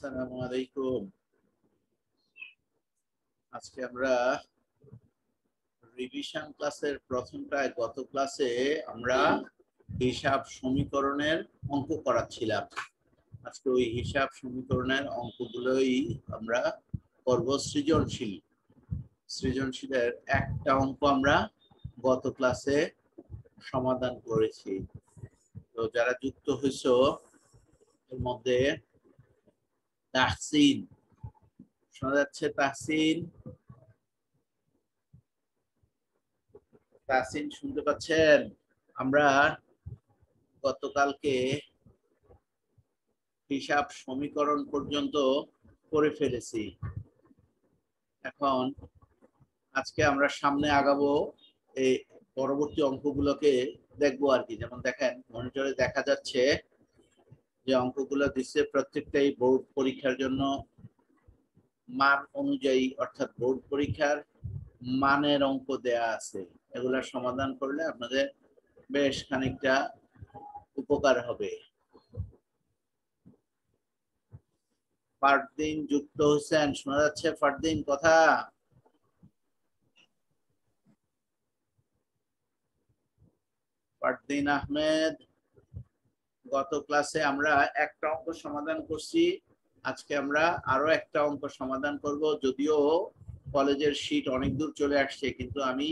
আসসালামু আলাইকুম। আজকে আমরা রিভিশন ক্লাসের প্রথমটায় গত ক্লাসে আমরা হিসাব সমীকরণের অঙ্ক করাচ্ছিলাম। আজকে ওই হিসাব সমীকরণের অঙ্কগুলোই আমরা করব। সৃজনশীলের একটা অঙ্ক আমরা গত ক্লাসে সমাধান করেছি। তো যারা যুক্ত হয়েছ এর মধ্যে তাহসিন, শোনা যাচ্ছে? তাহসিন শুনতে পাচ্ছেন? আমরা গতকালকে হিসাব সমীকরণ পর্যন্ত করে ফেলেছি। এখন আজকে আমরা সামনে আগাবো, এই পরবর্তী অঙ্কগুলোকে দেখবো আর কি। যেমন দেখেন, মনিটরে দেখা যাচ্ছে যে অঙ্কগুলো দিচ্ছে প্রত্যেকটাই বোর্ড পরীক্ষার জন্য মান অনুযায়ী, অর্থাৎ বোর্ড পরীক্ষার মানের অঙ্ক দেয়া আছে। এগুলা সমাধান করলে আপনাদের বেশ খানিকটা উপকার হবে। ফারদিন যুক্ত হচ্ছেন, শোনা যাচ্ছে? ফারদিন কথা? ফারদিন আহমেদ, গত ক্লাসে আমরা একটা অঙ্ক সমাধান করছি, আজকে আমরা আরো একটা অঙ্ক সমাধান করব। যদিও কলেজের শীট অনেক দূর চলে আসছে, কিন্তু আমি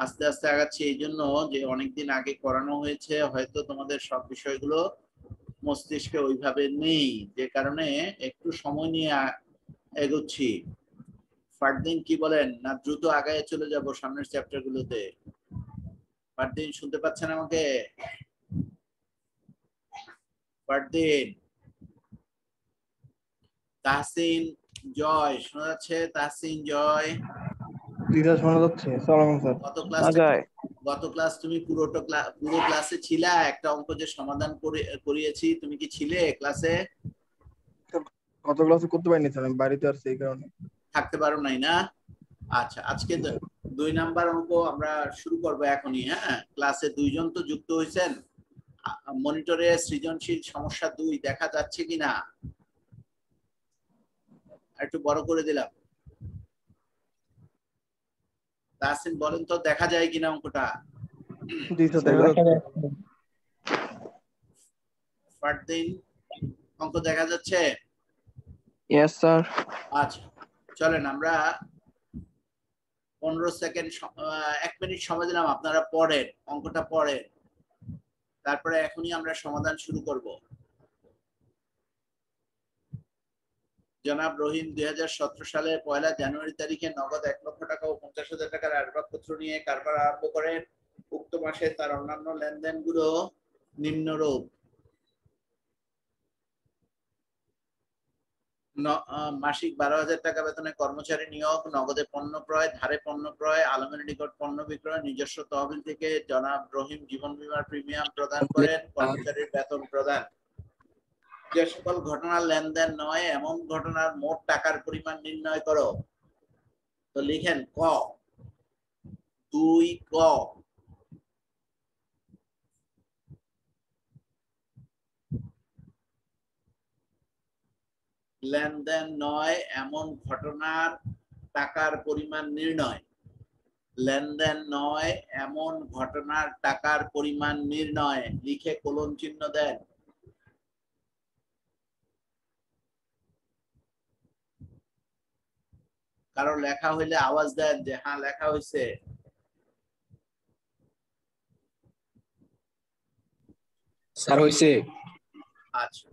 আস্তে আস্তে আগাচ্ছি এই জন্য যে অনেকদিন আগে করানো হয়েছে, হয়তো তোমাদের সব বিষয়গুলো মস্তিষ্কে ওইভাবে নেই, যে কারণে একটু সময় নিয়ে এগোচ্ছি। ফারদিন কি বলেন? না দ্রুত আগায় চলে যাব সামনের চ্যাপ্টার গুলোতে? ফারদিন শুনতে পাচ্ছেন আমাকে? ফারদিন, তাহসিন জয় শোনা যাচ্ছে? তাহসিন জয় শোনা যাচ্ছে। গত ক্লাস তুমি পুরো ক্লাসে ছিলা? একটা অঙ্ক যে সমাধান করিয়েছি, তুমি কি ছিলে ক্লাসে? গত ক্লাসে করতে পারিনি স্যার, আমি বাড়িতে আর সেই কারণে থাকতে পারো নাই না? আচ্ছা, আজকে 2 নাম্বার অঙ্ক আমরা শুরু করবো এখনই। হ্যাঁ, ক্লাসে 2 জন তো যুক্ত হয়েছেন। মনিটরে সৃজনশীল সমস্যা 2 দেখা যাচ্ছে কিনা? একটু বড় করে দিলাম। তাহসিন বলেন তো, দেখা যায় কিনা অঙ্কটা? ফারদিন, অঙ্ক দেখা যাচ্ছে? Yes sir. আচ্ছা, চলেন আমরা 15 সেকেন্ড 1 মিনিট সময় দিলাম, আপনারা পড়েন, অঙ্কটা পড়েন, তারপরে এখনই আমরা সমাধান শুরু করব। জনাব রহিম 2017 সালে 1 জানুয়ারি তারিখে নগদ 1 লক্ষ টাকা ও 50,000 টাকার আসবাবপত্র নিয়ে কারবার আরম্ভ করেন। উক্ত মাসে তার অন্যান্য লেনদেনগুলো নিম্নরূপ: মাসিক 12,000 টাকা বেতনে কর্মচারী নিয়োগ, নগদে পণ্য ক্রয়, ধারে পণ্য ক্রয়, আলমের নিকট পণ্য বিক্রয়, নিজস্ব তহবিল থেকে জনাব রহিম জীবন বীমার প্রিমিয়াম প্রদান করেন, কর্মচারীর বেতন প্রদান। যে সকল ঘটনার লেনদেন নয় এমন ঘটনার মোট টাকার পরিমাণ নির্ণয় করো। তো লিখেন ক, 2 ক। লেনদেন নয় এমন ঘটনার টাকার পরিমাণ নির্ণয়। লেনদেন নয় এমন ঘটনার টাকার পরিমাণ নির্ণয়, লিখে কোলন চিহ্ন দেন। কারো লেখা হইলে আওয়াজ দেন যে হ্যাঁ লেখা হয়েছে। স্যার হইছে। আচ্ছা,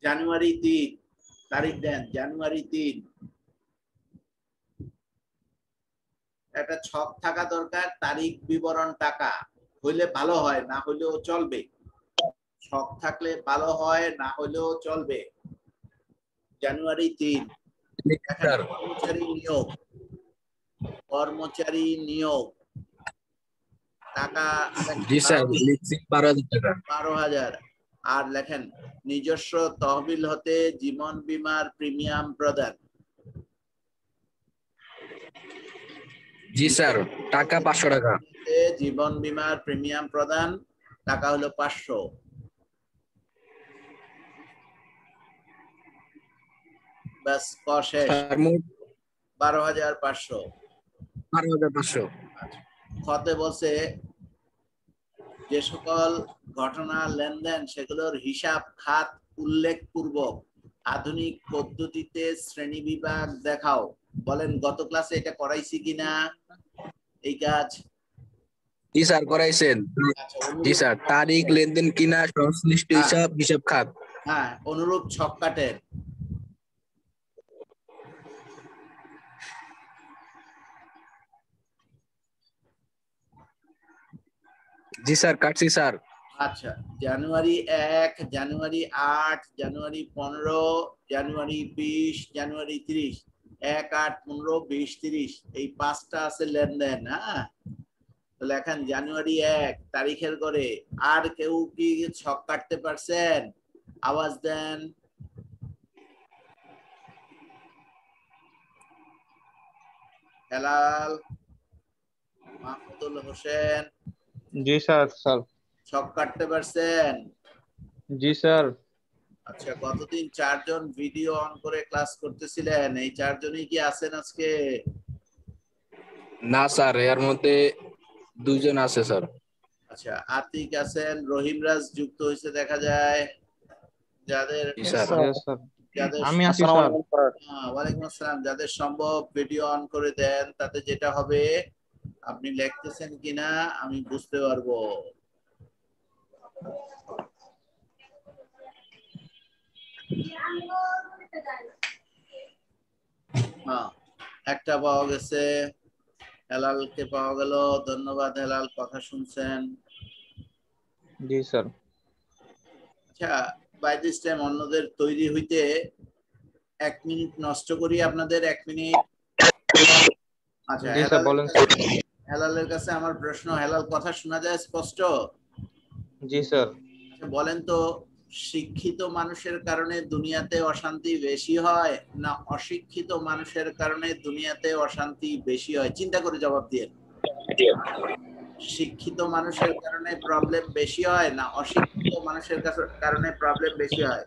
জানুয়ারি 3 তারিখ দেন, জানুয়ারি 3। একটা ছক থাকা দরকার, তারিখ বিবরণ টাকা হইলে ভালো হয়, না হইলেও চলবে। ছক থাকলে ভালো হয়, না হইলেও চলবে। জানুয়ারি 3। কর্মচারী নিয়োগ, কর্মচারী নিয়োগ টাকা জি স্যার, লিখছি 12,000 টাকা। 12,000। আর লেখেন নিজস্ব তহবিল হতে জীবন বীমার প্রিমিয়াম প্রদান। জি স্যার, টাকা 500 টাকা। জীবন বীমার প্রিমিয়াম প্রদান, টাকা হলো 500। বাস ক শেষ। স্যার মোট 12,500। 12,500। খতে বলছে যে সকল ঘটনা লেনদেন সেগুলোর হিসাব খাত উল্লেখপূর্বক আধুনিক পদ্ধতিতে শ্রেণীবিভাগ দেখাও। বলেন গত ক্লাসে এটা করাইছি কিনা এই কাজ? জি স্যার করাইছেন। আচ্ছা, জি স্যার, তারিখ, লেনদেন, কিনা, সংশ্লিষ্ট হিসাব, হিসাব খাত। হ্যাঁ, অনুরূপ ছক কাটেন। জি স্যার কাটছি স্যার। আচ্ছা, জানুয়ারি 1, জানুয়ারি 8, জানুয়ারি 15, জানুয়ারি 20, জানুয়ারি 30, 1, 8, 15, 20, 30 এই 5টা আছে লেনদেন। হ্যাঁ, তাহলে এখন জানুয়ারি 1 তারিখের করে আর কেউ কি ছক কাটতে পারছেন? আওয়াজ দেন। হেলাল, মাহমুদুল হোসেন। জি স্যার। স্যার ছক কাটতে পারছেন? জি স্যার। আচ্ছা, গতদিন 4 জন ভিডিও অন করে ক্লাস করতেছিলেন, এই 4 জনই কি আছেন আজকে? না স্যার, এর মধ্যে 2 জন আছে স্যার। আচ্ছা, আতিক আছেন, রহিমরাজ যুক্ত হয়েছে দেখা যায়। যাদের জি স্যার। যাদের আমি আছি স্যার। ওয়ালাইকুম আসসালাম। যাদের সম্ভব ভিডিও অন করে দেন, তাতে যেটা হবে আপনি লিখতেছেন কিনা আমি বুঝতে পারবো। হ্যাঁ, একটা পাওয়া গেছে, হেলালকে পাওয়া গেল। ধন্যবাদ হেলাল, কথা শুনছেন। জি স্যার। আচ্ছা, বাই দিস টাইম অন্যদের তৈরি হইতে 1 মিনিট নষ্ট করি, আপনাদের 1 মিনিট। আচ্ছা, জি স্যার বলেন স্যার। হেলালের কাছে আমার প্রশ্ন। হেলাল, কথা শোনা যায় স্পষ্ট? জি স্যার। আচ্ছা, বলেন তো, শিক্ষিত মানুষের কারণে দুনিয়াতে অশান্তি বেশি হয় না অশিক্ষিত মানুষের কারণে দুনিয়াতে অশান্তি বেশি হয়? চিন্তা করে জবাব দিয়ে। শিক্ষিত মানুষের কারণে প্রবলেম বেশি হয় না অশিক্ষিত মানুষের কারণে প্রবলেম বেশি হয়?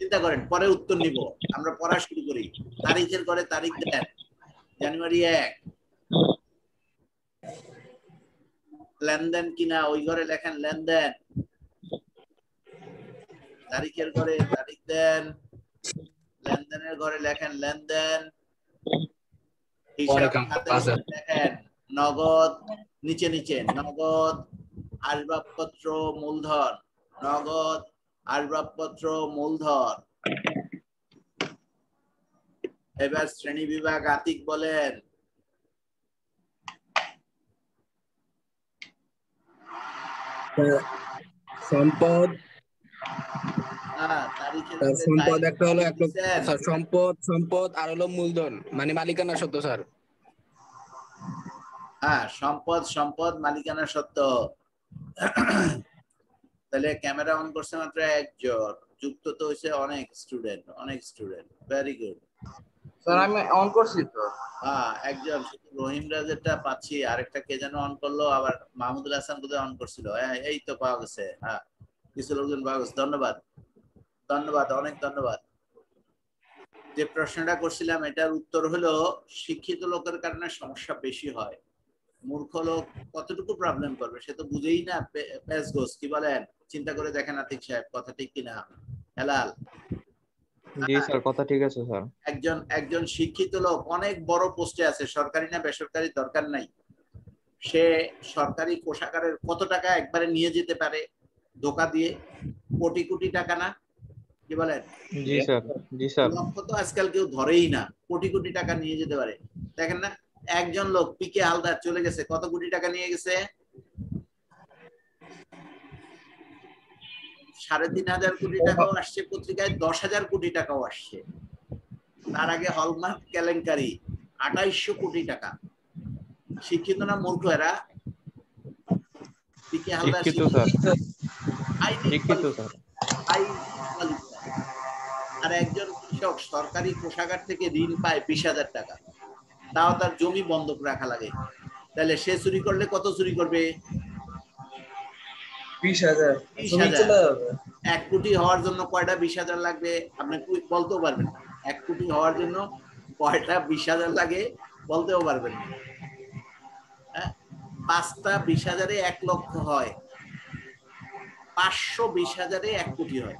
চিন্তা করেন, পরে উত্তর নিব। আমরা পড়া শুরু করি। তারিখের করে তারিখ দেন। জানুয়ারি 1। লেনদেন কিনা ওই ঘরে লেখেন লেনদেন। তারিখের ঘরে তারিখ দেন, লেনদেনের ঘরে লেখেন লেনদেন। হিসাব খাতের ঘরে লেখেন নগদ। নিচে নিচে নগদ, আসবাবপত্র, মূলধন। নগদ, আসবাবপত্র, মূলধন। এবার শ্রেণী বিভাগ আতিক বলেন। সম্পদ, তারিখের সম্পদ একটা হলো স্যার, সম্পদ আর হলো মূলধন, মানে মালিকানা সত্ত্ব স্যার। হ্যাঁ, সম্পদ মালিকানা সত্ত্ব। তাহলে ক্যামেরা অন করছে মাত্র একজন, যুক্ত তো হয়েছে অনেক স্টুডেন্ট। ভেরি গুড স্যার আমি অন করছি তো। একজন শুধু রহিম রাজেরটা পাচ্ছি, আরেকটা কে যেন অন করলো, আবার মাহমুদুল হাসান বোধহয় অন করছিল। এই তো পাওয়া গেছে। হ্যাঁ, কিছু লোকজন পাওয়া গেছে। ধন্যবাদ, অনেক ধন্যবাদ। যে প্রশ্নটা করছিলাম এটার উত্তর হলো শিক্ষিত লোকের কারণে সমস্যা বেশি হয়। মূর্খ লোক কতটুকু প্রবলেম করবে, সে তো বুঝেই না। পেস গোস, কি বলেন? চিন্তা করে দেখেন আতিক সাহেব, কথা ঠিক কিনা? হেলাল? জি স্যার, কথা ঠিক আছে স্যার। একজন শিক্ষিত লোক অনেক বড় পোস্টে আছে, সরকারি না বেসরকারি দরকার নাই। সে সরকারি কোষাগারের কত টাকা একবারে নিয়ে যেতে পারে ধোকা দিয়ে? কোটি কোটি টাকা না? কি বলেন? জি স্যার। জি স্যার। লক্ষ তো আজকাল কেউ ধরেই না, কোটি কোটি টাকা নিয়ে যেতে পারে। দেখেন না, একজন লোক পিকে হালদার চলে গেছে, কত কোটি টাকা নিয়ে গেছে? 3,500 কোটি টাকাও আসছে পত্রিকায়, 10,000 কোটি টাকাও আসছে। তার আগে হলমার্ক কেলেঙ্কারি, 2800 কোটি টাকা। শিক্ষিত না মূর্খ এরা? পিকে হালদার শিক্ষিত স্যার। শিক্ষিত স্যার। আর একজন কৃষক সরকারি কোষাগার থেকে ঋণ পায় 20,000 টাকা, তাও তার জমি বন্ধক রাখা লাগে। তাহলে সে চুরি করলে কত চুরি করবে? 20,000 20,000 1 কোটি হওয়ার জন্য কয়টা 20,000 লাগবে আপনি বলতেও পারবেন না 1 কোটি হওয়ার জন্য কয়টা 20,000 লাগে বলতেও পারবেন না 5টা 20,000-এ 1 লক্ষ হয় 520,000-এ 1 কোটি হয়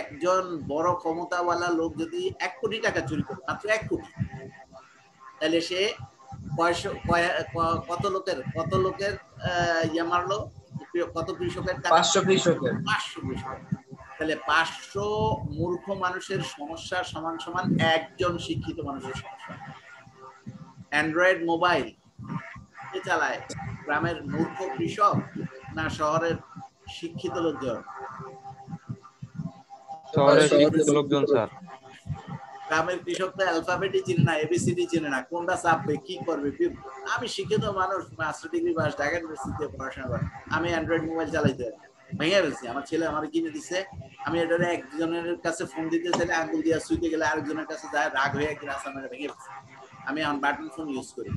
একজন বড় ক্ষমতাওয়ালা লোক যদি 1 কোটি টাকা চুরি করে মাত্র 1 কোটি তাহলে সে কত লোকের ইয়ে মারলো কত কৃষকের 500 কৃষকের 500 কৃষক তাহলে 500 মূর্খ মানুষের সমস্যা সমান সমান একজন শিক্ষিত মানুষের সমস্যা অ্যান্ড্রয়েড মোবাইল কে চালায় গ্রামের মূর্খ কৃষক না শহরের শিক্ষিত লোকজন শহরের শিক্ষিত লোকজন স্যার গ্রামের কৃষক তো অ্যালফাবেটই চিনে না এবিসিডি চিনে না কোনটা চাপবে কি করবে আমি শিক্ষিত মানুষ মাস্টার ডিগ্রি পাস ঢাকা ইউনিভার্সিটিতে পড়াশোনা করি আমি অ্যান্ড্রয়েড মোবাইল চালাইতে ভেঙে ফেলছি আমার ছেলে আমার কিনে দিছে আমি এটারে একজনের কাছে ফোন দিতে চাইলে আঙ্গুল দিয়ে সুইতে গেলে আরেকজনের কাছে যায় রাগ হয়ে একদিন আসা আমার ভেঙে ফেলছি আমি এখন বাটন ফোন ইউজ করি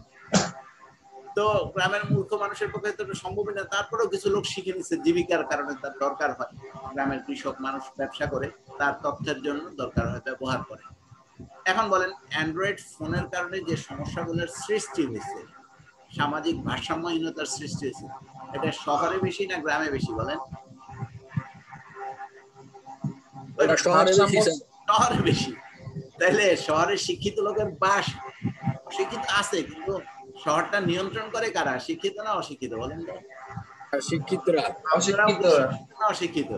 তো গ্রামের মূর্খ মানুষের পক্ষে তো সম্ভবই না তারপরেও কিছু লোক শিখে নিচ্ছে জীবিকার কারণে তার দরকার হয় গ্রামের কৃষক মানুষ ব্যবসা করে তার তথ্যের জন্য দরকার হয় ব্যবহার করে এখন বলেন অ্যান্ড্রয়েড ফোনের কারণে যে সমস্যাগুলোর সৃষ্টি হয়েছে সামাজিক ভারসাম্যহীনতার সৃষ্টি হয়েছে এটা শহরে বেশি না গ্রামে বেশি বলেন শহরে বেশি তাইলে শহরে শিক্ষিত লোকের বাস শিক্ষিত আছে কিন্তু শহরটা নিয়ন্ত্রণ করে কারা শিক্ষিত না অশিক্ষিত বলেন তো শিক্ষিতরা অশিক্ষিত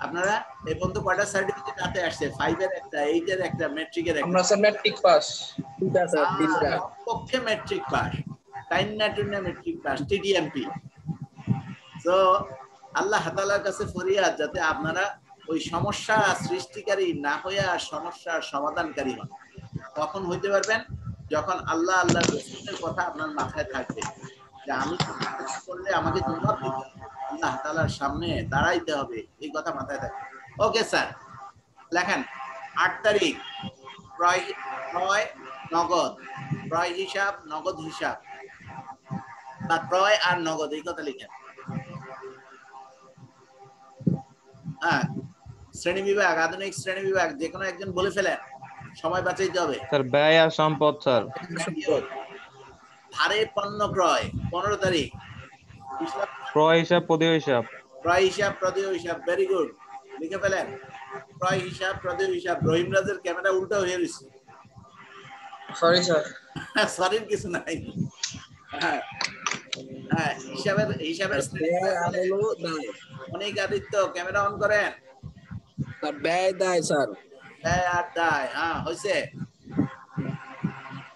আপনারা এই পর্যন্ত কয়টা সার্টিফিকেট হাতে আসছে 5 এর একটা 8 এর একটা ম্যাট্রিকের একটা আমরা স্যার ম্যাট্রিক পাস তিনটা পক্ষে ম্যাট্রিক পাস টাইম না ম্যাট্রিক পাস টিডিএমপি তো আল্লাহ তাআলার কাছে ফরিয়াদ যাতে আপনারা ওই সমস্যা সৃষ্টিকারী না হইয়া সমস্যার সমাধানকারী হন কখন হইতে পারবেন যখন আল্লাহ রাসূলের কথা আপনার মাথায় থাকবে যে আমি করলে আমাকে জবাব দিতে হবে আল্লাহ তাআলার সামনে দাঁড়াইতে হবে এই কথা মাথায় থাকবে ওকে স্যার লেখেন 8 তারিখ ক্রয় নগদ ক্রয় হিসাব নগদ হিসাব বা ক্রয় আর নগদ এই কথা লিখেন হ্যাঁ শ্রেণী বিভাগ আধুনিক শ্রেণী বিভাগ যে কোনো একজন বলে ফেলেন সময় বাঁচাইতে হবে স্যার ব্যয় আর সম্পদ স্যার ধারে পণ্য ক্রয় 15 তারিখ ক্রয় হিসাব প্রদেয় হিসাব ক্রয় হিসাব প্রদেয় হিসাব ভেরি গুড লিখে ফেলেন ক্রয় হিসাব প্রদেয় হিসাব রহিম রাজের ক্যামেরা উল্টো হয়ে গেছে সরি স্যার সরির কিছু নাই হ্যাঁ হ্যাঁ হিসাবের অনেক আদিত্য ক্যামেরা অন করেন ব্যয় দায় স্যার ব্যয় আর দায় হ্যাঁ হয়েছে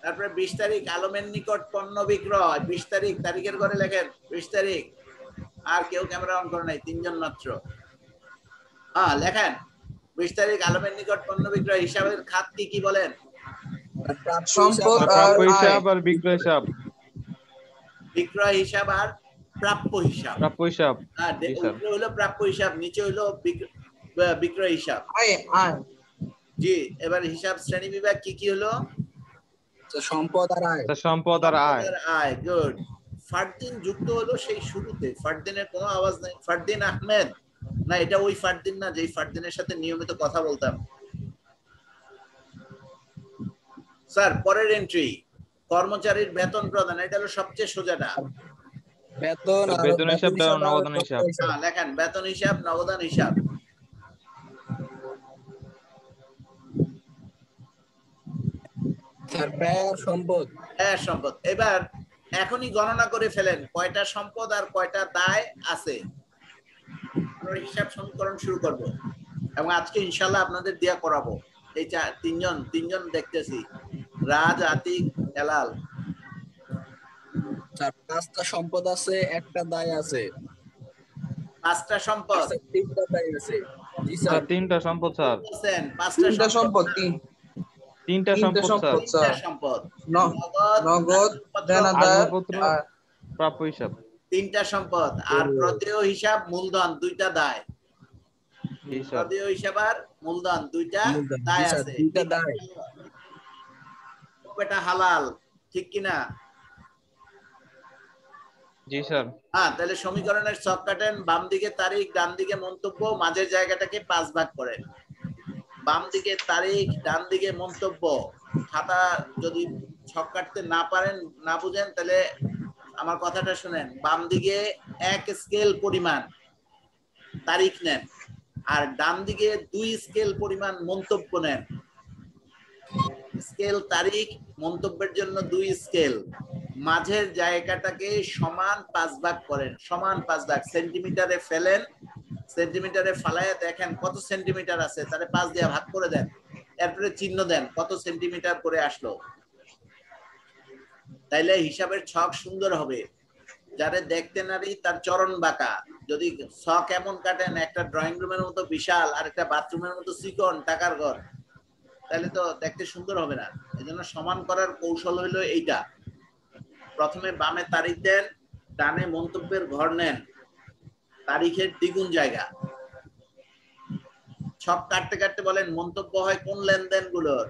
তারপরে 20 তারিখ আলমের নিকট পণ্য বিক্রয় 20 তারিখ তারিখের ঘরে লেখেন 20 তারিখ আর কেউ ক্যামেরা অন করে নাই 3 জন মাত্র হ্যাঁ লেখেন 20 তারিখ আলমের নিকট পণ্য বিক্রয় হিসাবের খাত কি বলেন সম্পদ প্রাপ্য হিসাব আর বিক্রয় হিসাব বিক্রয় হিসাব আর প্রাপ্য হিসাব হ্যাঁ উপরে হলো প্রাপ্য হিসাব নিচে হলো বিক্রয় হিসাব জি এবার হিসাব শ্রেণী বিভাগ কি হলো সম্পদ আর আয় গুড ফারদিন যুক্ত হলো সেই শুরুতে ফারদিনের কোনো আওয়াজ নাই ফারদিন আহমেদ না এটা ওই ফারদিন না যেই ফারদিনের সাথে নিয়মিত কথা বলতাম স্যার পরের এন্ট্রি কর্মচারীর বেতন প্রদান এটা হলো সবচেয়ে সোজাটা বেতন হিসাব নগদান হিসাব লেখেন বেতন হিসাব নগদান হিসাব সম্পদ এবার এখনই গণনা করে ফেলেন কয়টা সম্পদ আর কয়টা দায় আছে হিসাব সমীকরণ শুরু করব এবং আজকে ইনশাআল্লাহ আপনাদের দিয়া করাবো এই তিনজন দেখতেছি রাজ আতিক হেলাল স্যার 5টা সম্পদ আছে একটা দায় আছে 5টা সম্পদ 3টা দায় আছে জি স্যার 3টা সম্পদ স্যার 5টা সম্পদ 3টা সম্পদ স্যার সম্পদ নগদ দেনাদার প্রাপ্য হিসাব 3টা সম্পদ আর প্রদেয় হিসাব মূলধন 2টা দায় প্রদেয় হিসাব আর মূলধন 2টা দায় আছে 2টা দায় এটা হালাল ঠিক কি না জি স্যার। তাহলে সমীকরণের ছক কাটেন, বাম দিকে তারিখ, ডান দিকে মন্তব্য, মাঝের জায়গাটাকে 5 ভাগ করেন। বাম দিকে তারিখ, ডান দিকে মন্তব্য। খাতা যদি ছক কাটতে না পারেন, না বুঝেন, তাহলে আমার কথাটা শুনেন। বাম দিকে 1 স্কেল পরিমাণ তারিখ নেন, আর ডান দিকে 2 স্কেল পরিমাণ মন্তব্য নেন। স্কেল তারিখ, মন্তব্যের জন্য 2 স্কেল। মাঝের জায়গাটাকে সমান 5 ভাগ করেন, সমান 5 ভাগ। সেন্টিমিটারে ফেলেন, সেন্টিমিটারে ফালায় দেখেন কত সেন্টিমিটার আছে, তাহলে 5 দিয়ে ভাগ করে দেন, এরপরে চিহ্ন দেন কত সেন্টিমিটার করে আসলো। তাইলে হিসাবের ছক সুন্দর হবে। যারে দেখতে নারী তার চরণ বাঁকা। যদি ছক এমন কাটেন, একটা ড্রয়িং রুমের মতো বিশাল আর একটা বাথরুমের মতো চিকন টাকার ঘর, তাহলে তো দেখতে সুন্দর হবে না। এজন্য সমান করার কৌশল হলো এইটা। প্রথমে বামে তারিখ দেন, ডানে মন্তব্যের ঘর নেন, তারিখের দ্বিগুণ জায়গা। ছক কাটতে কাটতে বলেন মন্তব্য হয় কোন লেনদেন গুলোর?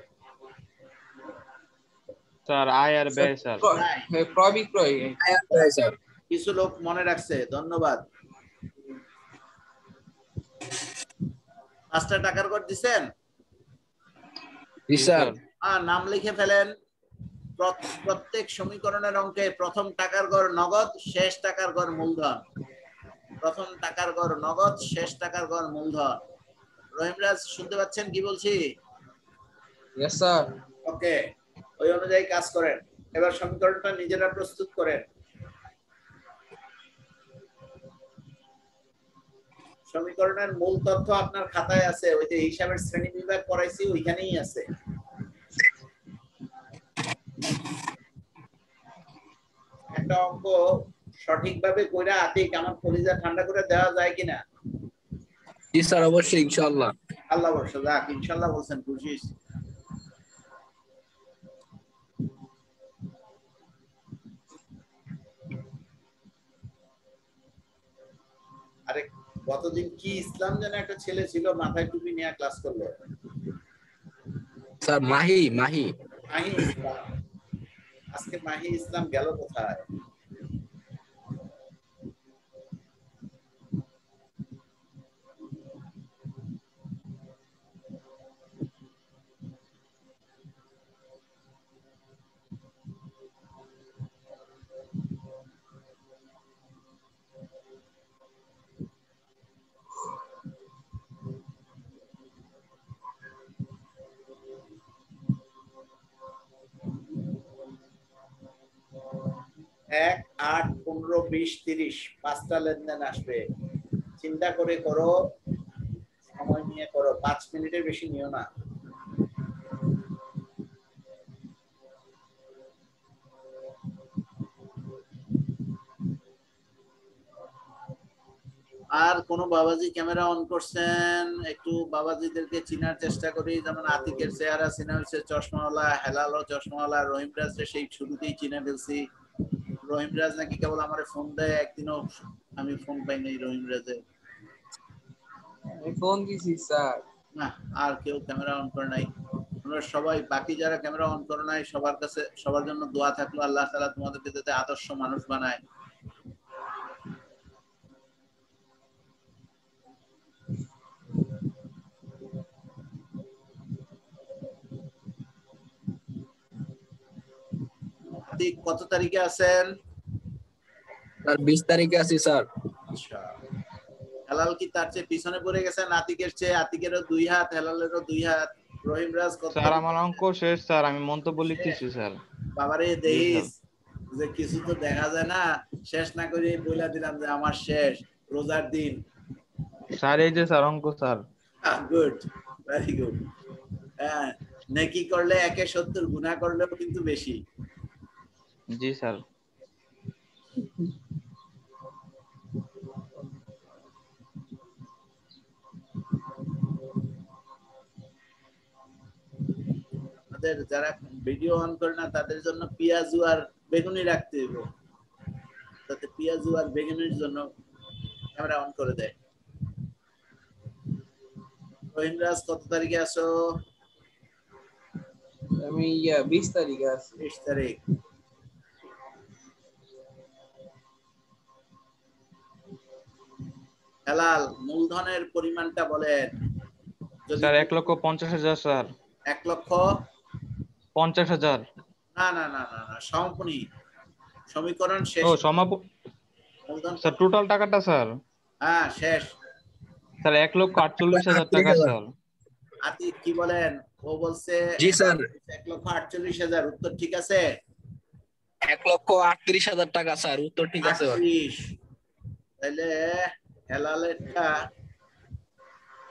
স্যার আয় আর ব্যয় স্যার। ক্রয় বিক্রয়। স্যার কিছু লোক মনে রাখছে, ধন্যবাদ। 5টা টাকার ঘর দিছেন? জি স্যার। নাম লিখে ফেলেন। প্রত্যেক সমীকরণের অঙ্কে প্রথম টাকার ঘর নগদ, শেষ টাকার ঘর মূলধন। প্রথম টাকার ঘর নগদ, শেষ টাকার ঘর মূলধন। রহিমরাজ শুনতে পাচ্ছেন কি বলছি? Yes sir. ওকে, ওই অনুযায়ী কাজ করেন। এবার সমীকরণটা নিজেরা প্রস্তুত করেন। সমীকরণের মূল তথ্য আপনার খাতায় আছে, ওই যে হিসাবের শ্রেণী বিভাগ করাইছি ওইখানেই আছে। একটা অঙ্ক সঠিকভাবে কইরা আতিক আমার কলিজা ঠান্ডা করে দেওয়া যায় কিনা? জি স্যার, অবশ্যই ইনশাআল্লাহ। আল্লাহ ভরসা। যাক, ইনশাআল্লাহ বলছেন, খুশি। আরে গতদিন কি ইসলাম যেন একটা ছেলে ছিল, মাথায় টুপি নিয়ে ক্লাস করলো। স্যার মাহি মাহি মাহি ইসলাম। আজকে মাহি ইসলাম গেল কোথায়? এক, 8, 15, 20, 30 5টা লেনদেন আসবে। চিন্তা করে করো, সময় নিয়ে করো, 5 মিনিটের বেশি নিও না। আর কোন বাবাজি ক্যামেরা অন করছেন? একটু বাবাজিদেরকে চিনার চেষ্টা করি। যেমন আতিকের চেহারা চিনা হয়েছে, চশমাওয়ালা, হেলালো চশমাওয়ালা। রহিমরাজ সেই শুরুতেই চিনে ফেলছি। রহিমরাজ নাকি কেবল আমার ফোন দেয়, একদিনও আমি ফোন পাই নাই রহিমরাজের। আমি ফোন দিছি স্যার। না, আর কেউ ক্যামেরা অন করে নাই। তোমরা সবাই, বাকি যারা ক্যামেরা অন করে নাই, সবার কাছে, সবার জন্য দোয়া থাকলো, আল্লাহ তাআলা তোমাদেরকে যাতে আদর্শ মানুষ বানায়। আতিক কত তারিখে আছেন? স্যার 20 তারিখে আছি স্যার। আচ্ছা, হেলাল কি তার চেয়ে পিছনে পড়ে গেছে? আতিকের চেয়ে? আতিকেরও 2 হাত, হেলালেরও 2 হাত। রহিমরাজ কত? স্যার আমার অঙ্ক শেষ স্যার, আমি মন্তব্য লিখতেছি স্যার। বাবারে জি দেখিস স্যার। যে কিছু তো দেখা যায় না, শেষ না করে বইলা দিলাম যে আমার শেষ, রোজার দিন। স্যার এই যে স্যার অঙ্ক স্যার। Good, very good. হ্যাঁ, নেকি করলে 1-এ 70, গুনাহ করলেও কিন্তু বেশি। জি স্যার। আমাদের যারা ভিডিও অন করে না তাদের জন্য পেঁয়াজু আর বেগুনি রাখতে হবে, তাতে পেঁয়াজু আর বেগুনির জন্য ক্যামেরা অন করে দেয়। রহিমরাজ কত তারিখে আসো? আমি 20 তারিখে আছি। 20 তারিখ। হেলাল মূলধনের পরিমাণটা বলেন। যদি স্যার 1,50,000 স্যার। 1,50,000 50,000। না না না না না, সমাপনী সমীকরণ শেষ। ও মূলধন স্যার টোটাল টাকাটা স্যার। হ্যাঁ শেষ। স্যার 1,48,000 টাকা স্যার। আতিক কি বলেন? ও বলছে জি স্যার 1,48,000। উত্তর ঠিক আছে? 1,38,000 টাকা স্যার, উত্তর ঠিক আছে। 38। তাহলে হেলালেরটা,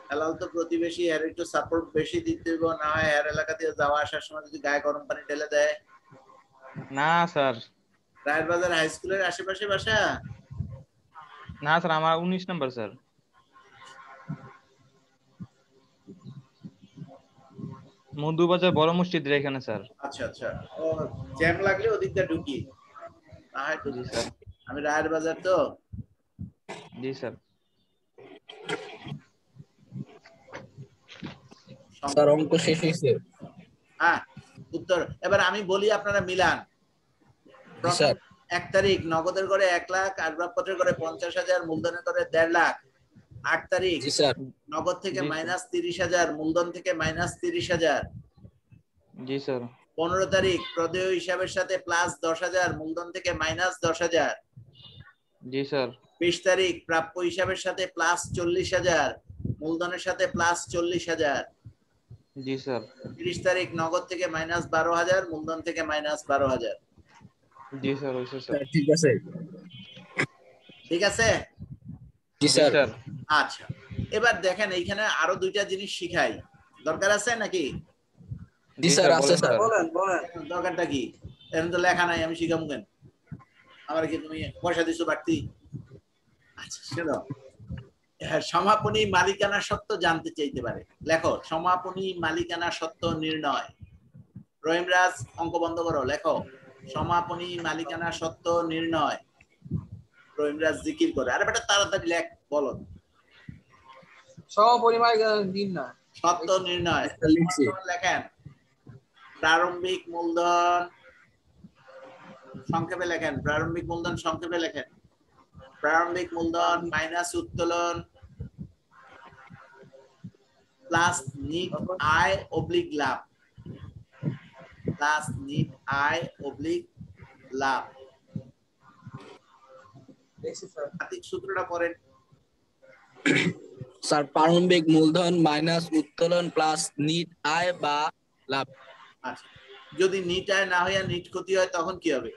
হেলাল তো প্রতিবেশী, এর একটু সাপোর্ট বেশি দিতে হইব, না হয় এর এলাকা দিয়ে যাওয়া আসার সময় যদি গায়ে গরম পানি ঢেলে দেয়। না স্যার। রায়ের বাজার হাই স্কুলের আশেপাশে বাসা? না স্যার, আমার 19 নাম্বার স্যার। মধুবাজার বড় মসজিদের এখানে স্যার। আচ্ছা আচ্ছা। ও জ্যাম লাগলে ওদিকটা ঢুকি, না হয় জি স্যার। আমি রায়ের বাজার তো। জি স্যার। স্যার অঙ্ক শেষ হয়েছে। হ্যাঁ উত্তর এবার আমি বলি, আপনারা মিলান। জি স্যার। 1 তারিখ নগদের করে 1 লাখ, আসবাবপত্রের করে 50,000, মূলধনের করে 1.5 লাখ। 8 তারিখ জি স্যার। নগদ থেকে জি স্যার। মাইনাস 30,000, মূলধন থেকে মাইনাস 30,000। জি স্যার। 15 তারিখ প্রদেয় হিসাবের সাথে প্লাস 10,000, মূলধন থেকে মাইনাস 10,000। জি স্যার। 20 তারিখ প্রাপ্য হিসাবের সাথে প্লাস 40,000, মূলধনের সাথে প্লাস 40,000। জি স্যার। 30 তারিখ নগদ থেকে মাইনাস 12,000, মূলধন থেকে মাইনাস 12,000। জি স্যার হইছে স্যার। ঠিক আছে। ঠিক আছে? জি জি স্যার। স্যার। আচ্ছা এবার দেখেন, এইখানে আরো 2টা জিনিস শিখাই, দরকার আছে নাকি? জি স্যার আছে বলেন স্যার। বলেন বলেন। দরকারটা কি? এখন তো লেখা নাই, আমি শিখাবো কেন? আমার কি তুমি পয়সা দিছো বাড়তি? আচ্ছা শোনো, সমাপনী মালিকানা সত্ত্ব জানতে চাইতে পারে। লেখো সমাপনী মালিকানা সত্ত্ব নির্ণয়। রহিমরাজ অঙ্ক বন্ধ করো, লেখো সমাপনী মালিকানা সত্ত্ব নির্ণয়। রহিমরাজ জিকির করে, আরে বেটা তাড়াতাড়ি লেখ, বলো। সমপরিমাণ দিন না। সত্ত্ব নির্ণয় লিখছি। লেখেন। প্রারম্ভিক মূলধন সংক্ষেপে লেখেন, প্রারম্ভিক মূলধন সংক্ষেপে লেখেন। প্রারম্ভিক মূলধন মাইনাস উত্তোলন প্লাস নিট আয় অবলিক লাভ, প্লাস নিট আয় অবলিক লাভ। দেখছি স্যার। আর্থিক সূত্রটা পড়েন। স্যার প্রারম্ভিক মূলধন মাইনাস উত্তোলন প্লাস নিট আয় বা লাভ। আচ্ছা যদি নিট আয় না হইয়া নিট ক্ষতি হয় তখন কি হবে?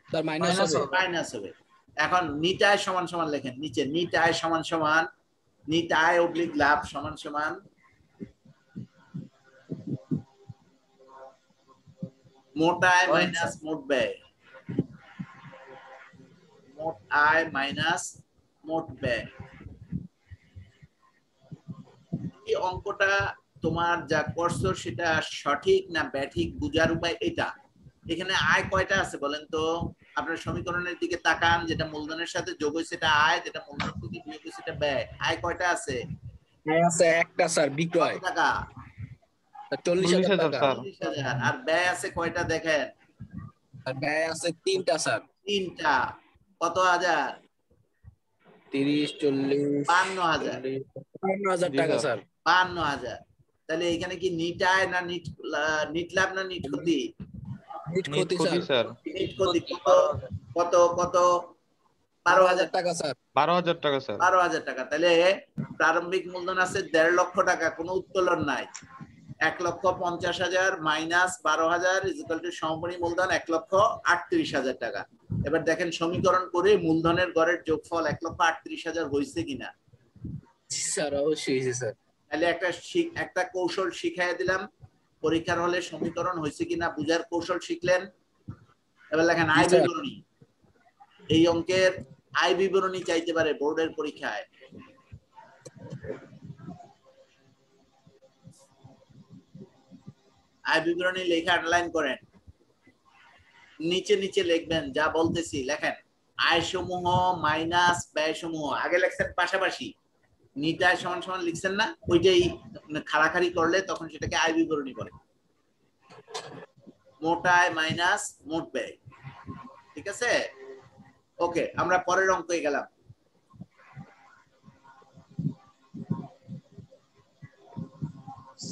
স্যার মাইনাস মাইনাস হবে। হবে। মাইনাস হবে। এখন নিট আয় সমান সমান লেখেন নিচে, নিট আয় সমান সমান নিট আয় অবলিক লাভ সমান সমান মোট আয় মাইনাস মোট ব্যয়। মোট আয় মাইনাস মোট ব্যয়। এই অঙ্কটা তোমার যা করছো সেটা সঠিক না ব্যাঠিক বুঝার উপায় এটা। এখানে আয় কয়টা আছে বলেন তো? আপনার সমীকরণের দিকে তাকান, যেটা মূলধনের সাথে যোগ হয়েছে সেটা আয়, যেটা মূলধন থেকে বিয়োগ হয়েছে সেটা ব্যয়। আয় কয়টা আছে? আয় আছে একটা স্যার, বিক্রয়। কত টাকা? 40,000 40,000 টাকা। স্যার। 40,000। আর ব্যয় আছে কয়টা দেখেন? আর ব্যয় আছে 3টা স্যার। 3টা। কত হাজার? 30, 40, 52,000। 52,000 জি টাকা স্যার। স্যার। 52,000। তাহলে এখানে কি নিট আয় না নিট লাভ না নিট ক্ষতি? নিট নিট ক্ষতি ক্ষতি স্যার। স্যার। নিট ক্ষতি। কত কত? 12,000 টাকা স্যার। 12,000 টাকা স্যার। 12,000 টাকা। তাহলে প্রারম্ভিক মূলধন আছে 1.5 লক্ষ টাকা, কোনো উত্তোলন নাই। 1,50,000 মাইনাস 12,000 ইকুয়াল টু সমপরিমাণ মূলধন 1,38,000 টাকা। এবার দেখেন সমীকরণ করে মূলধনের গড়ের যোগফল 1,38,000 হয়েছে কিনা। স্যার অবশ্যই স্যার। তাহলে একটা কৌশল শিখাইয়া দিলাম, পরীক্ষার হলে সমীকরণ হয়েছে কিনা বুঝার কৌশল শিখলেন। এবার লেখেন আয় বিবরণী। এই অঙ্কের আয় বিবরণী চাইতে পারে বোর্ডের পরীক্ষায়। আয় বিবরণী লেখা আন্ডারলাইন করেন, নিচে নিচে লিখবেন যা বলতেছি। লেখেন আয় সমূহ মাইনাস ব্যয় সমূহ। আগে লেখছেন পাশাপাশি, নিট আয় সমান সমান লিখছেন না, ওইটাই খাড়াখাড়ি করলে তখন সেটাকে আয় বিবরণী বলে। মোট আয় মাইনাস মোট ব্যয়। ঠিক আছে? ওকে, আমরা পরের অঙ্কে গেলাম।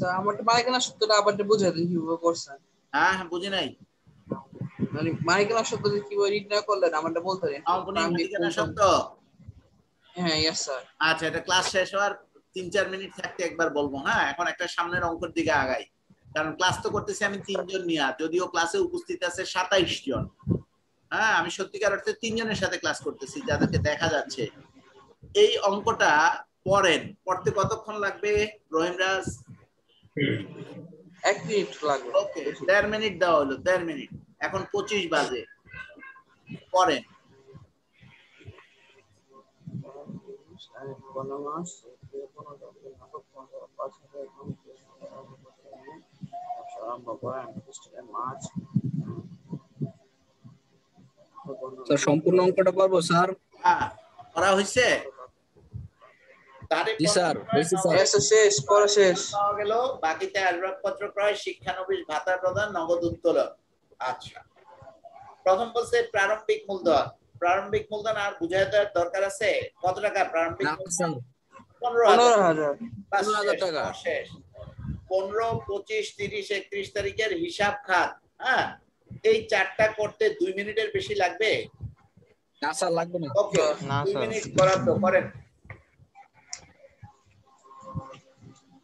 স্যার আমারটা মালিকানা সূত্রটা আবার বুঝাই দিন কিভাবে করছেন। হ্যাঁ হ্যাঁ, বুঝি নাই। মানে মালিকানা সূত্র কিভাবে নির্ণয় করলেন আমারটা বলতে দিন। কোম্পানি মালিকানা সত্ত্ব। হ্যাঁ ইয়েস স্যার। আচ্ছা, এটা ক্লাস শেষ হওয়ার 3-4 মিনিট থাকতে একবার বলবো। হ্যাঁ, এখন একটা সামনের অঙ্কের দিকে আগাই, কারণ ক্লাস তো করতেছি আমি 3 জন নিয়ে, যদিও ক্লাসে উপস্থিত আছে 27 জন। হ্যাঁ, আমি সত্যিকার অর্থে 3 জনের সাথে ক্লাস করতেছি যাদেরকে দেখা যাচ্ছে। এই অঙ্কটা পড়তে কতক্ষণ লাগবে রহিম রাজ? 1 মিনিট লাগবে। ওকে, 1.5 মিনিট দেওয়া হলো, 1.5 মিনিট। এখন 25 বাজে, পড়েন। স্যার সম্পূর্ণ অঙ্কটা পারবো স্যার? হ্যাঁ, করা হয়েছে। জি স্যার, হয়েছে স্যার। ইয়েস শেষ, পড়া শেষ। পাওয়া গেল, বাকিতে আসবাবপত্র ক্রয়, শিক্ষানবিশ ভাতা প্রদান, নগদ উত্তোলন। আচ্ছা, প্রথম বলছে প্রারম্ভিক মূলধন। প্রারম্ভিক মূলধন আর বুঝাই দেওয়ার দরকার আছে? কত টাকা প্রারম্ভিক না মূলধন? স্যার, 15,000। 15,000 টাকা। শেষ। 15, 25, 30, 31 তারিখের হিসাব খাত। হ্যাঁ, এই চারটা করতে 2 মিনিটের বেশি লাগবে? না স্যার, লাগবে না। ওকে, না 2 স্যার। মিনিট বরাদ্দ করেন।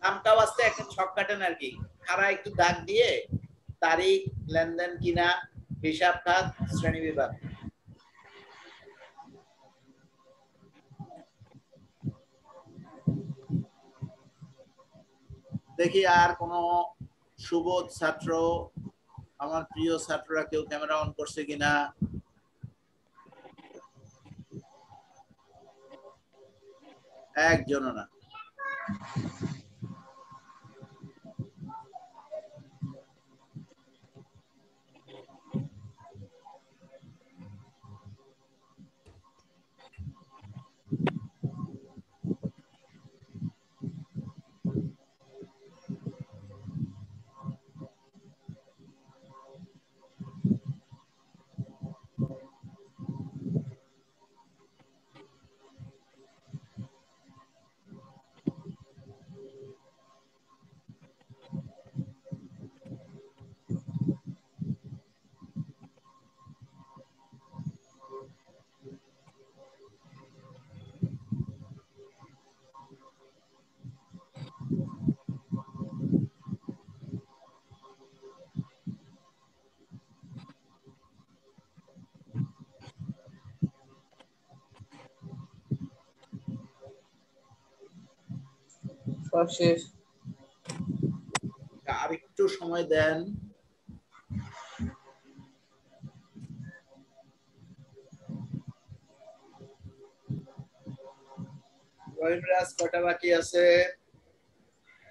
নামটা বাস্তে একটা ছক কাটেন আর কি, খাড়া একটু দাগ দিয়ে তারিখ, লেনদেন কিনা, হিসাব খাত, শ্রেণী বিভাগ। দেখি আর কোন সুবোধ ছাত্র, আমার প্রিয় ছাত্ররা কেউ ক্যামেরা অন করছে কিনা? একজনও না। সব শেষ। আর একটু সময় দেন। রহিম রাজ, কয়টা বাকি আছে?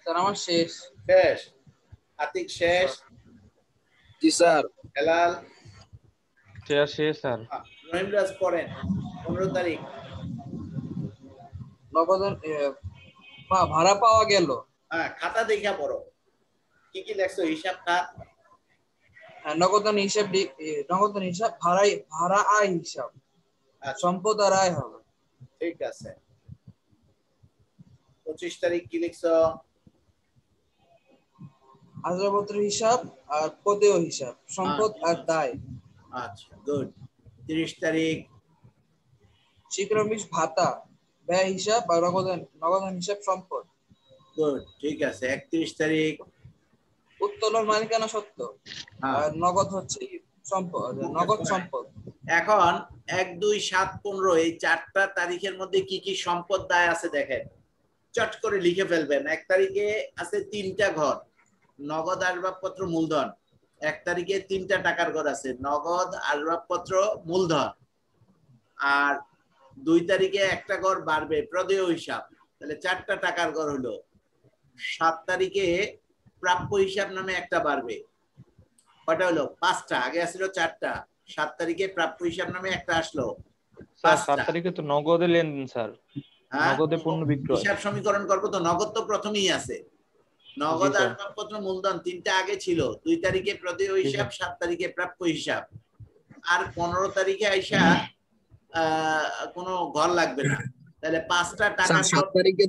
স্যার আমার শেষ। শেষ। আতিক শেষ। জি স্যার। হেলাল শেষ স্যার। রহিম রাজ পড়েন। 15 তারিখ নগদন ভাড়া পাওয়া গেল। হ্যাঁ, খাতা দেখা পড়ো, কি কি লেখছো? হিসাব খাত, নগদন হিসাব ভাড়া আয় হিসাব, আচ্ছা, সম্পদ আর আয় হবে। ঠিক আছে। 25 তারিখ কি লিখছো? আসবাবপত্র হিসাব আর পদেয় হিসাব, সম্পদ আর দায়। আচ্ছা, গুড। 30 তারিখ শিক্ষানবিশ ভাতা, ব্যয় হিসাব আর নগদান হিসাব, সম্পদ। গুড, ঠিক আছে। 31 তারিখ উত্তোলন মালিকানা সত্ত্ব, আর নগদ হচ্ছে সম্পদ, নগদ সম্পদ। এখন 1, 2, 7, 15 এই 4টা তারিখের মধ্যে কি কি সম্পদ দায় আছে দেখেন, চট করে লিখে ফেলবেন। 1 তারিখে আছে 3টা ঘর, নগদ, আসবাবপত্র, মূলধন। 1 তারিখে 3টা টাকার ঘর আছে, নগদ, আসবাবপত্র, মূলধন। আর 2 তারিখে একটা ঘর বাড়বে, প্রদেয় হিসাব, তাহলে 4টা টাকার ঘর হলো। 7 তারিখে প্রাপ্য হিসাব নামে একটা বাড়বে, কয়টা হলো? 5টা, আগে আসছিল 4টা। 7 তারিখে প্রাপ্য হিসাব নামে একটা আসলো, স্যার 7 তারিখে তো নগদে লেনদেন স্যার, নগদে পণ্য বিক্রয়। হিসাব সমীকরণ করবো তো, নগদ তো প্রথমেই আছে। নগদ, আসবাবপত্র, মূলধন 3টা আগে ছিল। 2 তারিখে প্রদেয় হিসাব, 7 তারিখে প্রাপ্য হিসাব। আর 15 তারিখে আইসা কোনো ঘর লাগবে না, তাহলে 5টা টাকা। 7 তারিখে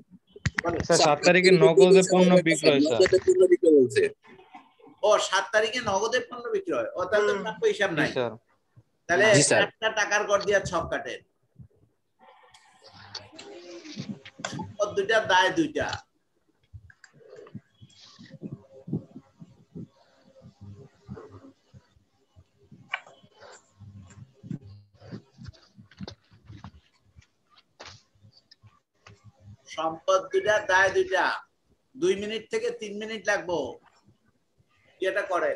স্যার 7 তারিখে নগদে পণ্য বিক্রয় স্যার। নগদে পণ্য বিক্রয় বলছে। ও 7 তারিখে নগদে পণ্য বিক্রয়, ও তাহলে তো প্রাপ্য হিসাব জি নাই। স্যার। তাহলে জি স্যার। একটা টাকার গড় দিয়া ছক কাটেন, সম্পদ দুইটা, দায় দুইটা। সম্পদ দুইটা, দায় দুইটা। 2 মিনিট থেকে 3 মিনিট লাগবো এটা করে।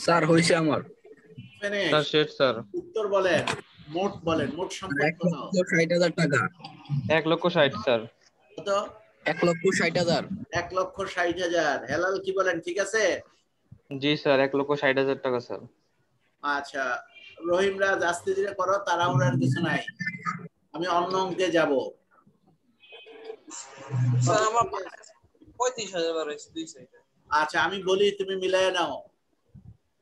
স্যার হইছে আমার। স্যার শেষ স্যার। উত্তর বলেন, মোট বলেন, মোট সম্পদ কত? 1,60,000 টাকা। 1,60,000 স্যার। কত? 1,60,000। 1,60,000। হেলাল কি বলেন, ঠিক আছে? জি স্যার, 1,60,000 টাকা স্যার। আচ্ছা রহিম রাজ, আস্তে ধীরে করো, তাড়াহুড়ার কিছু নাই। আমি অন্য অঙ্কে যাব। স্যার আমার 35,000 বার হয়েছে 2 সাইডে। আচ্ছা আমি বলি, তুমি মিলায় নাও।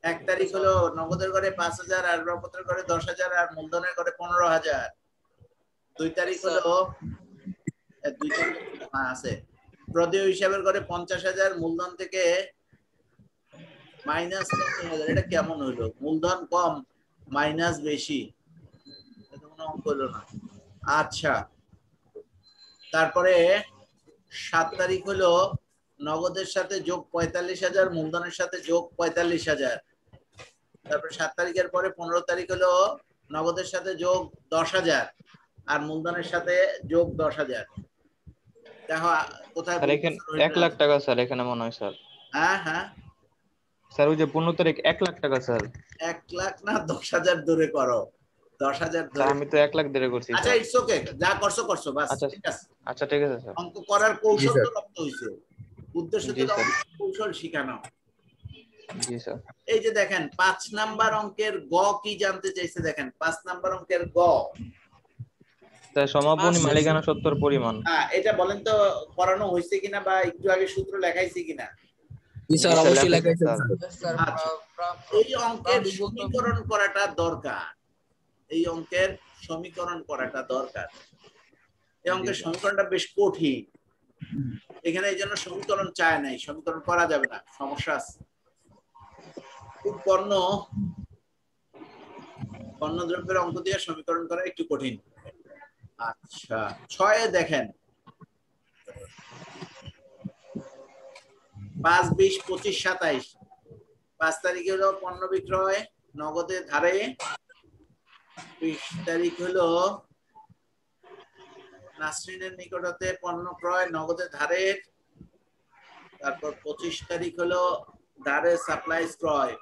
1 তারিখ হলো নগদের ঘরে 5,000, আর রপতের ঘরে 10,000, আর মূলধনের ঘরে 15,000। 2 তারিখ হলো 2 তারিখ আছে প্রদেয় হিসাবের ঘরে 50,000, মূলধন থেকে মাইনাস 15,000। এটা কেমন হইলো? মূলধন কম মাইনাস বেশি, এটা কোনো অঙ্ক হলো না। আচ্ছা তারপরে 7 তারিখ হলো নগদের সাথে যোগ 45,000, মূলধনের সাথে যোগ 45,000। তারপরে 7 তারিখের পরে 15 তারিখ হলো নগদের সাথে যোগ 10,000, আর মূলধনের সাথে যোগ 10,000। দেখো কোথায় স্যার এখানে 1 লাখ টাকা স্যার, এখানে মনে হয় স্যার। হ্যাঁ হ্যাঁ স্যার ওই যে 15 তারিখ 1 লাখ টাকা স্যার। 1 লাখ না 10,000 ধরে করো, 10,000 স্যার ধরে। আমি তো 1 লাখ ধরে করছি আচ্ছা স্যার। ইটস ওকে, যা করছো করছো, বাস আচ্ছা ঠিক আছে। আচ্ছা ঠিক আছে স্যার। অঙ্ক করার কৌশল স্যার। তো রপ্ত হইছে, উদ্দেশ্য জি তো স্যার। কৌশল শিখানো। জি স্যার। এই যে দেখেন 5 নাম্বার অঙ্কের গ কি জানতে চাইছে, দেখেন 5 নাম্বার অঙ্কের গ। স্যার সমাপনী মালিকানা সত্ত্বর পরিমাণ। হ্যাঁ এটা বলেন তো করানো হয়েছে কিনা, বা একটু আগে সূত্র লেখাইছি কিনা? জি স্যার, স্যার, অবশ্যই লেখাইছেন লেখাইছেন স্যার। স্যার। আচ্ছা, এই অঙ্কের সমীকরণ করাটা দরকার, এই অঙ্কের সমীকরণ করাটা দরকার। এই অঙ্কের সমীকরণটা বেশ কঠিন, এখানে এই জন্য সমীকরণ চায় নাই, সমীকরণ করা যাবে না, সমস্যা আছে। উৎপন্ন পণ্যদ্রব্যের অঙ্ক দিয়ে সমীকরণ করা একটু কঠিন। আচ্ছা 6 দেখেন 5, 20, 25, 27 5 তারিখে হলো পণ্য বিক্রয় নগদে ধারে, 20 তারিখ হলো নাসরিনের নিকট হতে পণ্য ক্রয় নগদে ধারে, তারপর 25 তারিখ হলো ধারে সাপ্লাইজ ক্রয়।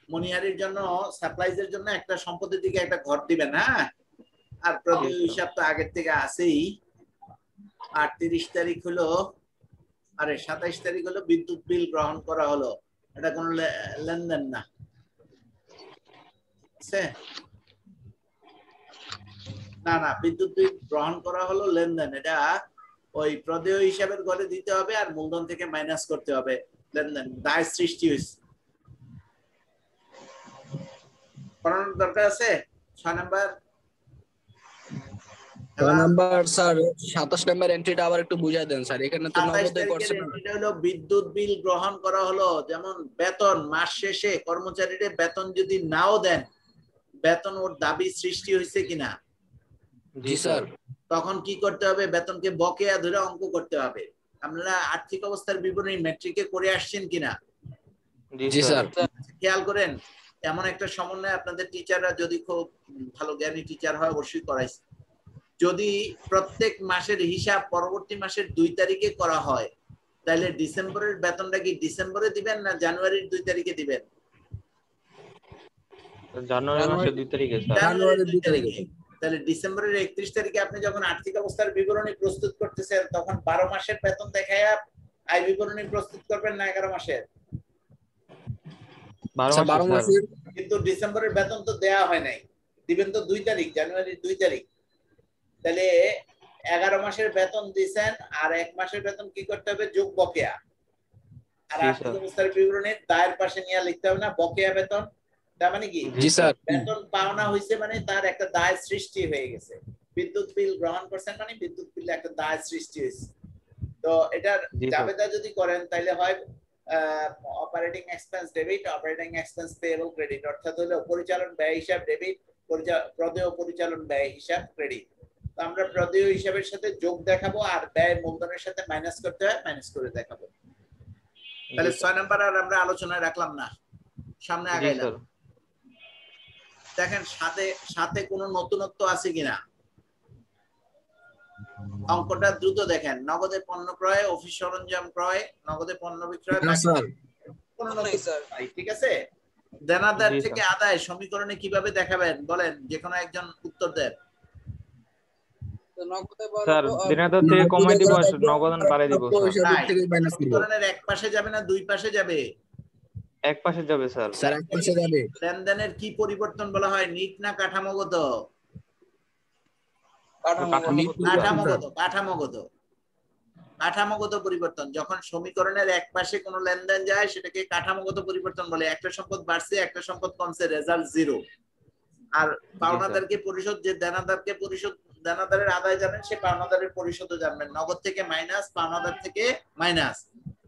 মনিহারির জন্য সাপ্লাইজের জন্য একটা সম্পত্তির দিকে একটা ঘর দিবেন, হ্যাঁ, আর প্রতি হিসাব তো আগের থেকে আছেই। 38 তারিখ হলো 27 তারিখ হলো বিদ্যুৎ বিল গ্রহণ করা হলো, এটা কোনো লেনদেন না, না বিদ্যুৎ বিল গ্রহণ করা হলো লেনদেন, এটা ওই প্রদেয় হিসাবের ঘরে দিতে হবে আর মূলধন থেকে মাইনাস করতে হবে, লেনদেন দায় সৃষ্টি হয়েছে। পড়ানোর দরকার আছে 6 নাম্বার। 6 নাম্বার স্যার 27 নাম্বার এন্ট্রিটা আবার একটু বুঝাই দেন স্যার, এখানে তো নগদে করছেন না। এটা হলো বিদ্যুৎ বিল গ্রহণ করা হলো, যেমন বেতন মাস শেষে কর্মচারীর বেতন যদি নাও দেন, বেতন ওর দাবি সৃষ্টি হয়েছে কিনা। জি স্যার। তখন কি করতে হবে, বেতনকে বকেয়া ধরে অঙ্ক করতে হবে। আপনারা আর্থিক অবস্থার বিবরণী ম্যাট্রিকে করে আসছেন কিনা। জি স্যার। খেয়াল করেন, এমন একটা সমন্বয় আপনাদের টিচাররা যদি খুব ভালো জ্ঞানী টিচার হয় অবশ্যই করাইছে। যদি প্রত্যেক মাসের হিসাব পরবর্তী মাসের 2 তারিখে করা হয়, তাহলে ডিসেম্বরের বেতনটা কি ডিসেম্বরে দিবেন না জানুয়ারির 2 তারিখে দিবেন? জানুয়ারি মাসের 2 তারিখে স্যার। জানুয়ারির 2 তারিখে। তাহলে ডিসেম্বরের 31 তারিখে আপনি যখন আর্থিক অবস্থার বিবরণী প্রস্তুত করতেছেন, তখন 12 মাসের বেতন দেখায়া আয় বিবরণী প্রস্তুত করবেন না 11 মাসের? 12 মাসের। কিন্তু ডিসেম্বরের বেতন তো দেয়া হয় নাই, দিবেন তো 2 তারিখ, জানুয়ারির 2 তারিখ। তাহলে 11 মাসের বেতন দিবেন আর 1 মাসের বেতন কি করতে হবে, যোগ বকেয়া। আর আর্থিক অবস্থার বিবরণীর দায়ের পাশে নিয়ে লিখতে হবে না বকেয়া বেতন। তার মানে কি, জি স্যার, বেতন পাওনা হইছে মানে তার একটা দায় সৃষ্টি হয়ে গেছে। বিদ্যুৎ বিল গ্রহণ করছেন মানে বিদ্যুৎ বিলে একটা দায় সৃষ্টি হয়েছে। তো এটার জাবেদা যদি করেন তাহলে হয় operating expense debit, operating expense payable credit, অর্থাৎ হলো পরিচালন ব্যয় হিসাব ডেবিট, প্রদেয় পরিচালন ব্যয় হিসাব ক্রেডিট। তো আমরা প্রদেয় হিসাবের সাথে যোগ দেখাবো আর ব্যয় মূলধনের সাথে মাইনাস করতে হয় মাইনাস করে দেখাবো। তাহলে 6 নাম্বার আর আমরা আলোচনায় রাখলাম না, সামনে আগাইলাম। দেখেন সাথে কোনো নতুনত্ব আছে কিনা, অঙ্কটা দ্রুত দেখেন। নগদে পণ্য ক্রয়, অফিস সরঞ্জাম ক্রয়, নগদে পণ্য বিক্রয়, ঠিক আছে। দেনাদার থেকে আদায় সমীকরণে কিভাবে দেখাবেন বলেন, যে কোনো একজন উত্তর দেন। স্যার দেনাদার থেকে কমাই দিব আর নগদান বাড়াই দিব স্যার। সমীকরণের এক পাশে যাবে না দুই পাশে যাবে? এক পাশে যাবে স্যার। স্যার এক পাশে যাবে। লেনদেনের কি পরিবর্তন বলা হয়, নিট না কাঠামোগত? কাঠামোগত পরিবর্তন। যখন সমীকরণের এক পাশে কোনো লেনদেন যায় সেটাকে কাঠামোগত পরিবর্তন বলে। একটা সম্পদ বাড়ছে একটা সম্পদ কমছে, রেজাল্ট 0। আর পাওনাদারকে পরিশোধ, যে দেনাদারকে পরিশোধ, দেনাদারের আদায় জানেন সে পাওনাদারের পরিশোধও জানবেন। নগদ থেকে মাইনাস, পাওনাদার থেকে মাইনাস।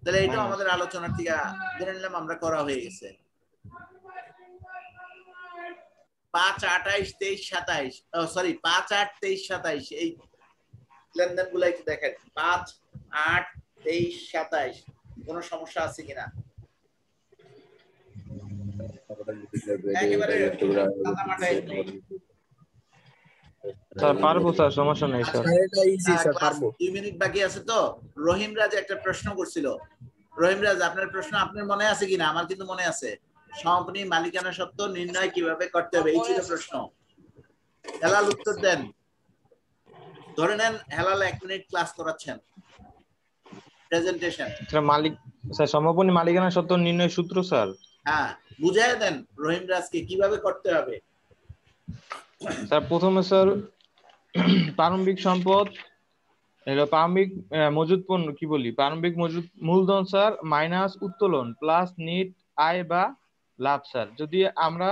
তাহলে এটাও আমাদের আলোচনার থেকে ধরে নিলাম আমরা করা হয়ে গেছে। 5, 28, 23, 27 সরি 5, 8, 23, 27 এই লেনদেন গুলো একটু দেখেন। 5, 8, 23, 27 কোন সমস্যা আছে কিনা? একেবারে স্যার পারবো স্যার, সমস্যা নেই স্যার। এটা ইজি স্যার, পারবো। 2 মিনিট বাকি আছে তো। রহিম রাজ একটা প্রশ্ন করছিল। রহিম রাজ, আপনার প্রশ্ন আপনার মনে আছে কিনা? আমার কিন্তু মনে আছে। সমাপনী মালিকানা সত্ত্ব নির্ণয় কিভাবে করতে হবে, এই ছিল প্রশ্ন। হেলাল উত্তর দেন। ধরে নেন হেলাল 1 মিনিট ক্লাস করাচ্ছেন, প্রেজেন্টেশন। স্যার মালিক, স্যার সমাপনী মালিকানা সত্ত্ব নির্ণয় সূত্র স্যার। হ্যাঁ, বুঝায় দেন রহিম রাজকে কিভাবে করতে হবে। স্যার প্রথমে স্যার প্রারম্ভিক সম্পদ, এটা প্রারম্ভিক মজুদ পণ্য কি বলি, প্রারম্ভিক মজুদ মূলধন স্যার মাইনাস উত্তোলন প্লাস নিট আয় বা লাভ স্যার। যদি আমরা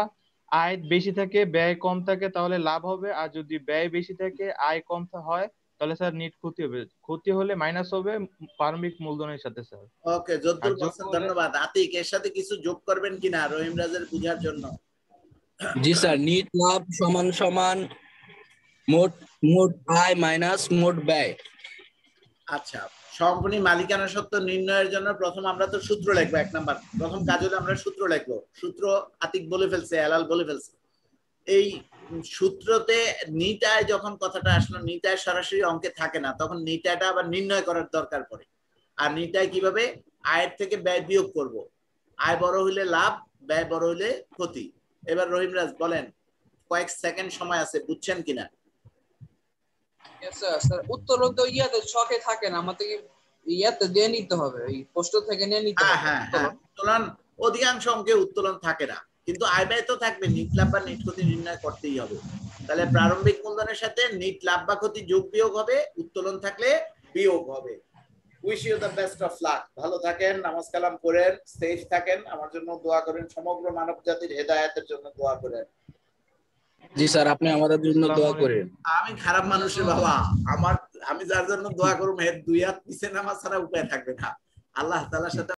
আয় বেশি থাকে ব্যয় কম থাকে তাহলে লাভ হবে, আর যদি ব্যয় বেশি থাকে আয় কম হয় তাহলে স্যার নিট ক্ষতি হবে। ক্ষতি হলে মাইনাস হবে প্রারম্ভিক মূলধনের সাথে স্যার। ওকে, যদ্দূর বলছেন ধন্যবাদ। আতিক, এর সাথে কিছু যোগ করবেন কিনা রহিম রাজের বুঝার জন্য? জি স্যার, নিট লাভ সমান সমান মোট মোট আয় মাইনাস মোট ব্যয়। আচ্ছা, কোম্পানি মালিকানা সত্ত্ব নির্ণয়ের জন্য প্রথম আমরা তো সূত্র লিখবো। 1 নাম্বার প্রথম কাজ হলো আমরা সূত্র লিখবো। সূত্র আতিক বলে ফেলছে, হেলাল বলে ফেলছে। এই সূত্রতে নিট আয় যখন কথাটা আসলো, নিট আয় সরাসরি অঙ্কে থাকে না, তখন নিট আয়টা আবার নির্ণয় করার দরকার পড়ে। আর নিট আয় কিভাবে? আয়ের থেকে ব্যয় বিয়োগ করব। আয় বড় হইলে লাভ, ব্যয় বড় হইলে ক্ষতি। এবার রহিম রাজ বলেন, কয়েক সেকেন্ড সময় আছে, বুঝছেন কিনা? স্যার উত্তোলন তো ইয়াতে শখে থাকে না, আমাদের ইয়াতে দিয়ে নিতে হবে, এই পোস্ট থেকে নিয়ে নিতে হবে। হ্যাঁ, উত্তোলন অধিকাংশ অঙ্কে উত্তোলন থাকে না, কিন্তু আয় ব্যয় তো থাকবে। নিট লাভ বা নিট ক্ষতি নির্ণয় করতেই হবে। তাহলে প্রারম্ভিক মূলধনের সাথে নিট লাভ বা ক্ষতি যোগ বিয়োগ হবে, উত্তোলন থাকলে বিয়োগ হবে। Wish you the best of luck. ভালো থাকেন, নামাজ কালাম করেন, সেফ থাকেন, আমার জন্য দোয়া করেন, সমগ্র মানব জাতির হেদায়েতের জন্য দোয়া করেন। জি স্যার, আপনি আমাদের জন্য দোয়া করেন। আমি খারাপ মানুষের বাবা, আমি যার জন্য দোয়া করব, 2 হাত পিছে নামাজ ছাড়া উপায় থাকবে না। আল্লাহ তাআলার সাথে